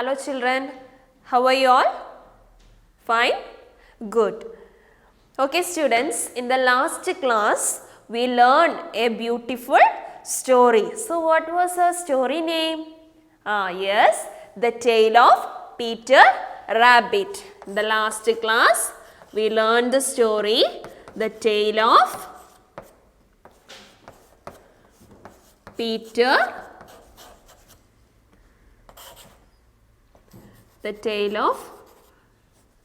Hello children, how are you all? Fine? Good. Okay students, in the last class we learned a beautiful story. So what was her story name? Yes, The Tale of Peter Rabbit. In the last class we learned the story The Tale of Peter The Tale of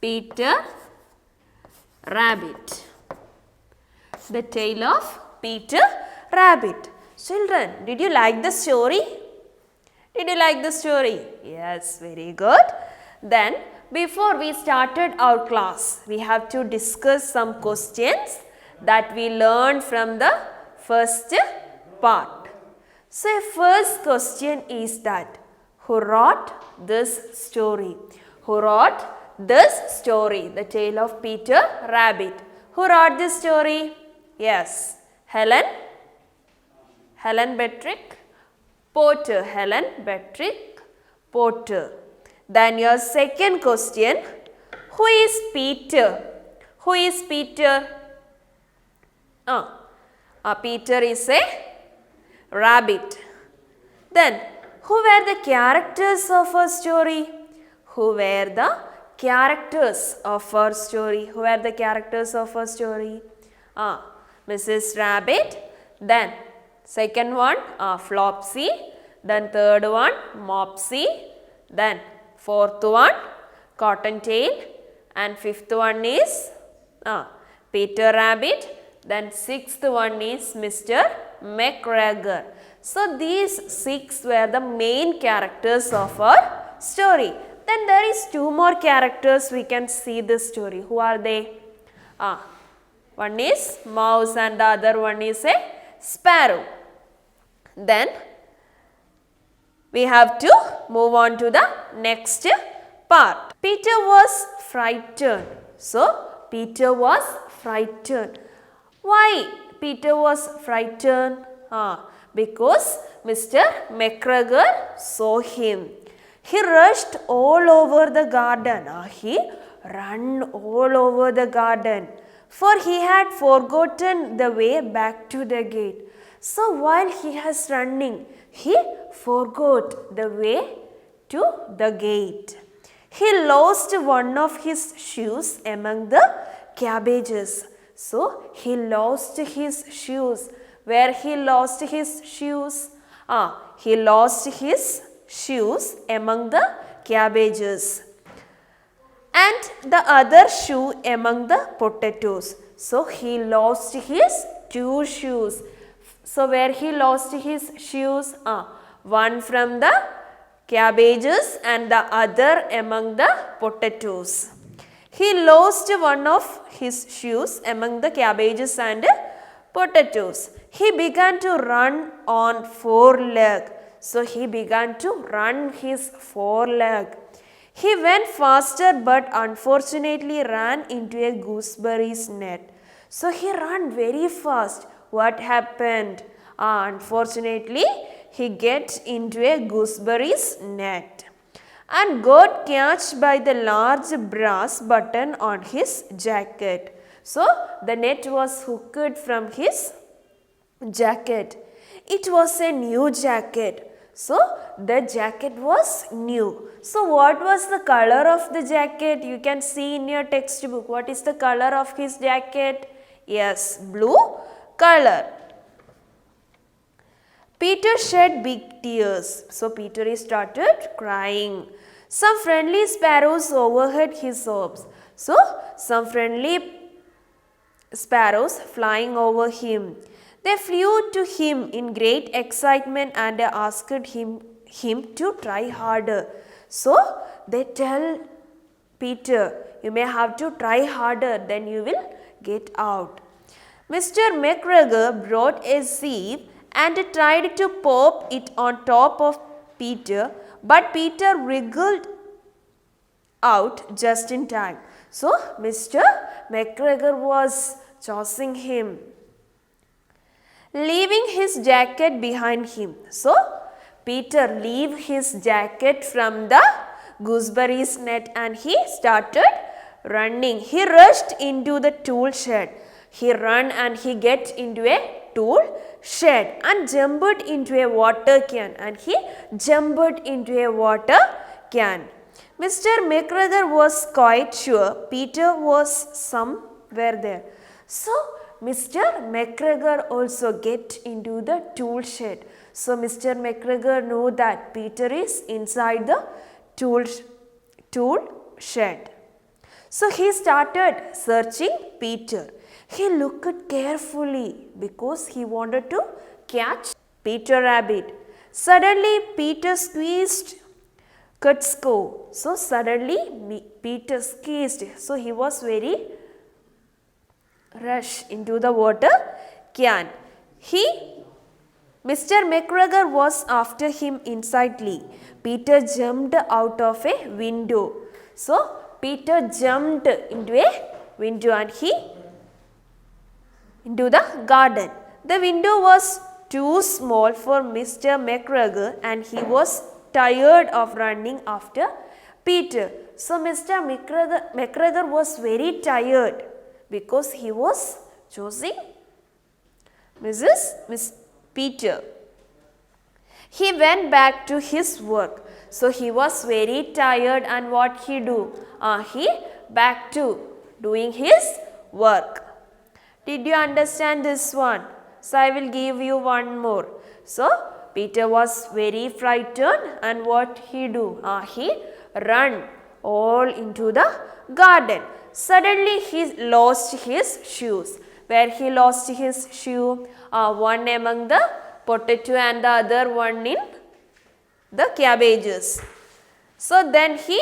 Peter Rabbit. The Tale of Peter Rabbit. Children, did you like the story? Did you like the story? Yes, very good. Then, before we started our class, we have to discuss some questions that we learned from the first part. So, first question is that, who wrote this story? Who wrote this story, The Tale of Peter Rabbit? Who wrote this story? Yes, Helen Betrick Potter. Helen Betrick Potter. Then your second question, who is Peter? Who is Peter? Peter is a rabbit. Then, who were the characters of our story? Who were the characters of our story? Who were the characters of our story? Mrs. Rabbit. Then, second one, Flopsy. Then, third one, Mopsy. Then, fourth one, Cottontail. And fifth one is Peter Rabbit. Then, sixth one is Mr. McGregor. So, these six were the main characters of our story. Then, there is two more characters we can see this story. Who are they? One is mouse and the other one is a sparrow. Then, we have to move on to the next part. Peter was frightened. So, Peter was frightened. Why Peter was frightened? Because Mr. McGregor saw him. He rushed all over the garden. He ran all over the garden, for he had forgotten the way back to the gate. So while he was running, he forgot the way to the gate. He lost one of his shoes among the cabbages. So he lost his shoes. Where he lost his shoes? He lost his shoes among the cabbages. And the other shoe among the potatoes. So he lost his two shoes. So where he lost his shoes? One from the cabbages and the other among the potatoes. He lost one of his shoes among the cabbages and potatoes. He began to run on four legs. So he began to run his four legs. He went faster but unfortunately ran into a gooseberry's net. So he ran very fast. What happened? Unfortunately, he gets into a gooseberry's net and got catched by the large brass button on his jacket. So the net was hooked from his jacket. It was a new jacket. So the jacket was new. So what was the color of the jacket? You can see in your textbook. What is the color of his jacket? Yes, blue color. Peter shed big tears. So Peter started crying. Some friendly sparrows overheard his sobs. So some friendly sparrows flying over him. They flew to him in great excitement and asked him to try harder. So they tell Peter, you may have to try harder, then you will get out. Mr. McGregor brought a sieve and tried to pop it on top of Peter, but Peter wriggled out just in time. So Mr. McGregor was chasing him, leaving his jacket behind him. So Peter leave his jacket from the gooseberries net and he started running. He rushed into the tool shed. He ran and he get into a tool shed and jumped into a water can and he jumped into a water can. Mr. McGregor was quite sure Peter was somewhere there. So, Mr. McGregor also get into the tool shed. So, Mr. McGregor knew that Peter is inside the tool shed. So, he started searching Peter. He looked carefully because he wanted to catch Peter Rabbit. Suddenly, Peter squeezed Kutsko. So, suddenly Peter squeezed. So, he was very rush into the water can. Mr. McGregor was after him excitedly. Peter jumped out of a window. So, Peter jumped into a window and he into the garden. The window was too small for Mr. McGregor and he was tired of running after Peter. So, Mr. McGregor was very tired because he was choosing Miss Peter. He went back to his work. So, he was very tired and what he do? He back to doing his work. Did you understand this one? So, I will give you one more. So, Peter was very frightened and what he do? He ran all into the garden. Suddenly, he lost his shoes. Where he lost his shoe? One among the potato and the other one in the cabbages. So, then he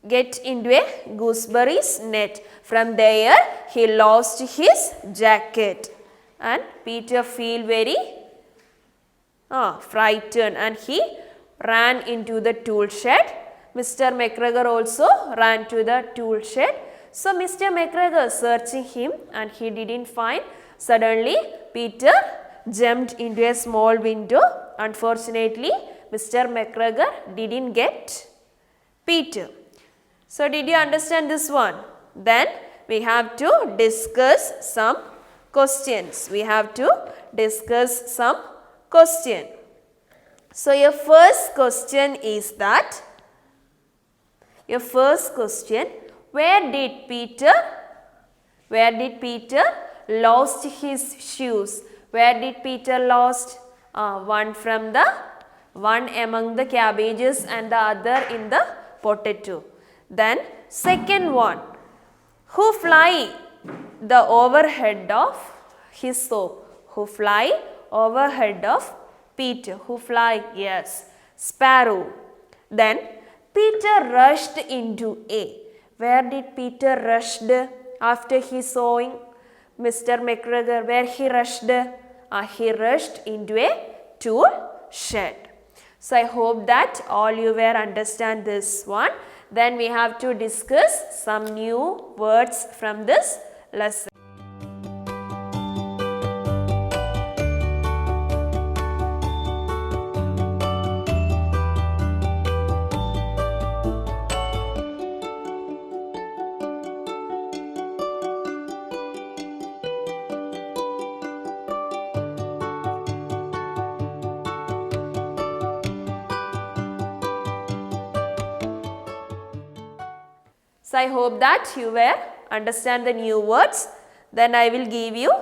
get into a gooseberries net. From there, he lost his jacket and Peter feel very frightened and he ran into the tool shed. Mr. McGregor also ran to the tool shed. So, Mr. McGregor searching him and he didn't find. Suddenly, Peter jumped into a small window. Unfortunately, Mr. McGregor didn't get Peter. So, did you understand this one? Then we have to discuss some questions. We have to discuss some question. So, your first question is that, where did Peter lost his shoes? Where did Peter lost? One among the cabbages and the other in the potato. Then second one, who fly the overhead of his soap? Who fly overhead of Peter? Who fly? Yes, sparrow. Then Peter rushed into a. Where did Peter rushed after he sawing Mr. McGregor? Where he rushed? He rushed into a tool shed. So, I hope that all you will understand this one. Then we have to discuss some new words from this lesson. So, I hope that you will understand the new words. Then I will give you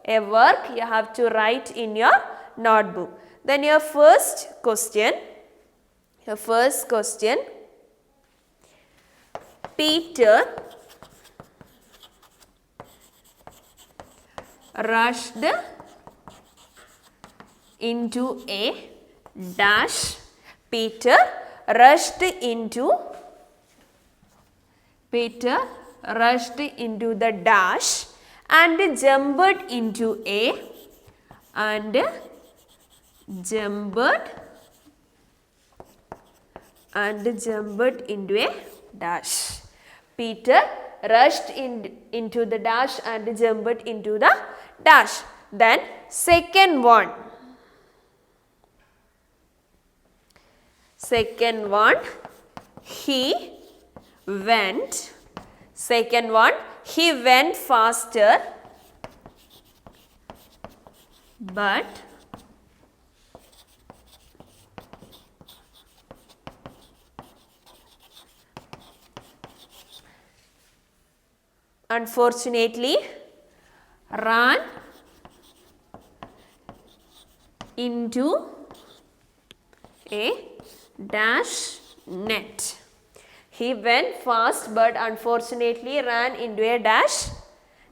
a work you have to write in your notebook. Then your first question, Peter rushed into a dash. Peter rushed into the dash and jumped into a dash. Peter rushed into the dash and jumped into the dash. Then second one, Second one, he went. Second one, he went faster, but unfortunately ran into a dash net. He went fast but unfortunately ran into a dash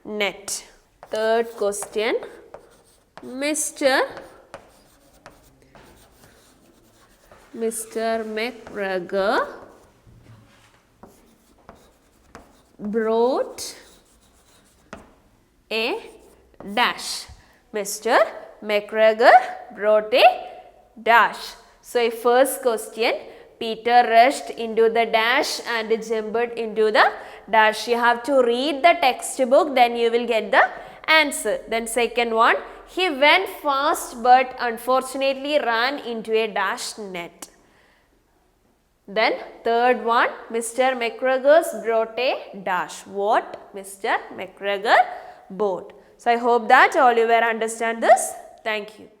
net. Third question. Mr. McGregor brought a dash. Mr. McGregor brought a dash. So, first question, Peter rushed into the dash and jumped into the dash. You have to read the textbook, then you will get the answer. Then second one, he went fast but unfortunately ran into a dash net. Then third one, Mr. McGregor brought a dash. What Mr. McGregor bought. So, I hope that all you will understand this. Thank you.